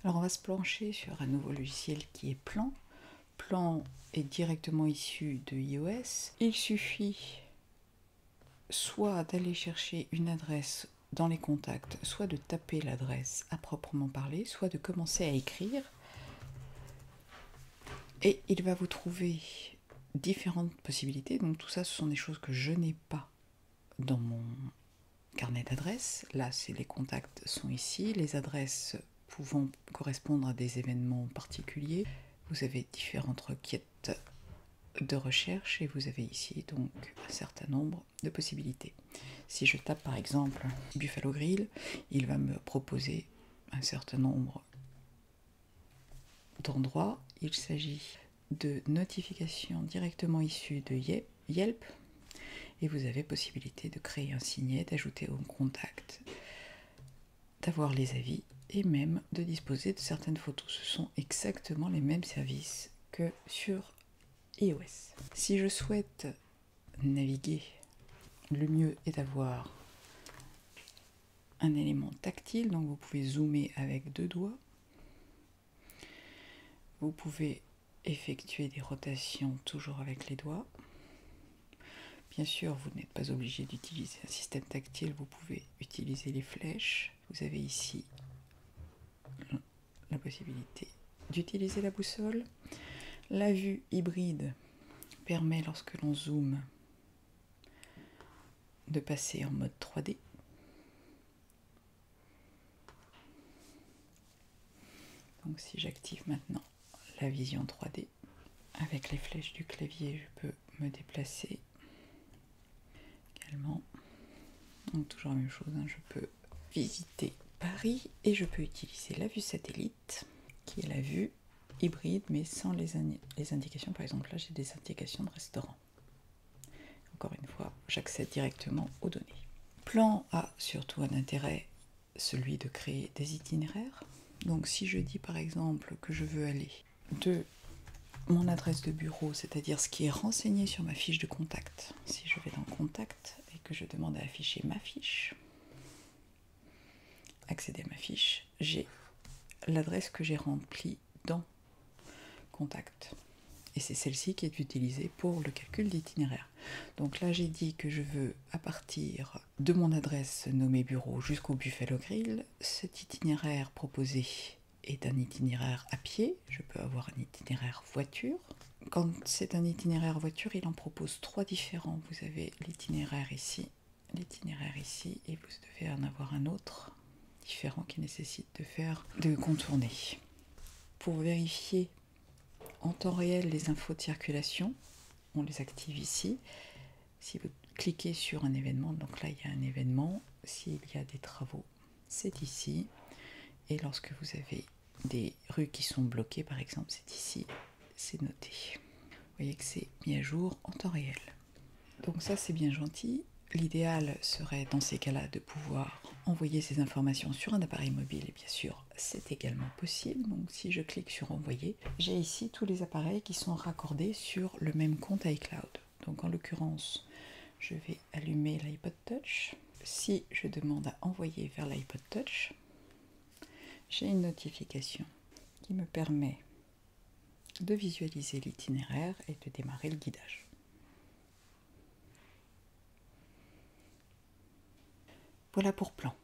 Alors on va se plancher sur un nouveau logiciel qui est Plan. Plan est directement issu de iOS. Il suffit soit d'aller chercher une adresse dans les contacts, soit de taper l'adresse à proprement parler, soit de commencer à écrire. Et il va vous trouver différentes possibilités. Donc tout ça, ce sont des choses que je n'ai pas dans mon carnet d'adresses. Là, c'est les contacts sont ici, les adresses pouvant correspondre à des événements particuliers. Vous avez différentes requêtes de recherche et vous avez ici donc un certain nombre de possibilités. Si je tape par exemple Buffalo Grill, il va me proposer un certain nombre d'endroits. Il s'agit de notifications directement issues de Yelp et vous avez possibilité de créer un signet, d'ajouter au contact, d'avoir les avis et même de disposer de certaines photos. Ce sont exactement les mêmes services que sur iOS. Si je souhaite naviguer, le mieux est d'avoir un élément tactile, donc vous pouvez zoomer avec 2 doigts. Vous pouvez effectuer des rotations toujours avec les doigts. Bien sûr, vous n'êtes pas obligé d'utiliser un système tactile, vous pouvez utiliser les flèches. Vous avez ici la possibilité d'utiliser la boussole. La vue hybride permet, lorsque l'on zoome, de passer en mode 3D. Donc si j'active maintenant la vision 3D, avec les flèches du clavier, je peux me déplacer également. Donc toujours la même chose, hein, je peux visiter Paris et je peux utiliser la vue satellite, qui est la vue hybride, mais sans les indications. Par exemple, là, j'ai des indications de restaurant. Encore une fois, j'accède directement aux données. Plan a surtout un intérêt, celui de créer des itinéraires. Donc si je dis par exemple que je veux aller de mon adresse de bureau, c'est-à-dire ce qui est renseigné sur ma fiche de contact, si je vais dans Contact et que je demande à afficher ma fiche, accéder à ma fiche, j'ai l'adresse que j'ai remplie dans Contact. Et c'est celle-ci qui est utilisée pour le calcul d'itinéraire. Donc là, j'ai dit que je veux, à partir de mon adresse nommée bureau jusqu'au Buffalo Grill, cet itinéraire proposé est un itinéraire à pied. Je peux avoir un itinéraire voiture. Quand c'est un itinéraire voiture, il en propose 3 différents. Vous avez l'itinéraire ici, et vous devez en avoir un autre différent qui nécessite de contourner. Pour vérifier en temps réel les infos de circulation, on les active ici. Si vous cliquez sur un événement, donc là il y a un événement, s'il y a des travaux, c'est ici. Et lorsque vous avez des rues qui sont bloquées, par exemple, c'est ici, c'est noté. Vous voyez que c'est mis à jour en temps réel. Donc ça c'est bien gentil. L'idéal serait dans ces cas-là de pouvoir envoyer ces informations sur un appareil mobile et bien sûr c'est également possible. Donc si je clique sur envoyer, j'ai ici tous les appareils qui sont raccordés sur le même compte iCloud. Donc en l'occurrence, je vais allumer l'iPod Touch. Si je demande à envoyer vers l'iPod Touch, j'ai une notification qui me permet de visualiser l'itinéraire et de démarrer le guidage. Voilà pour Plan.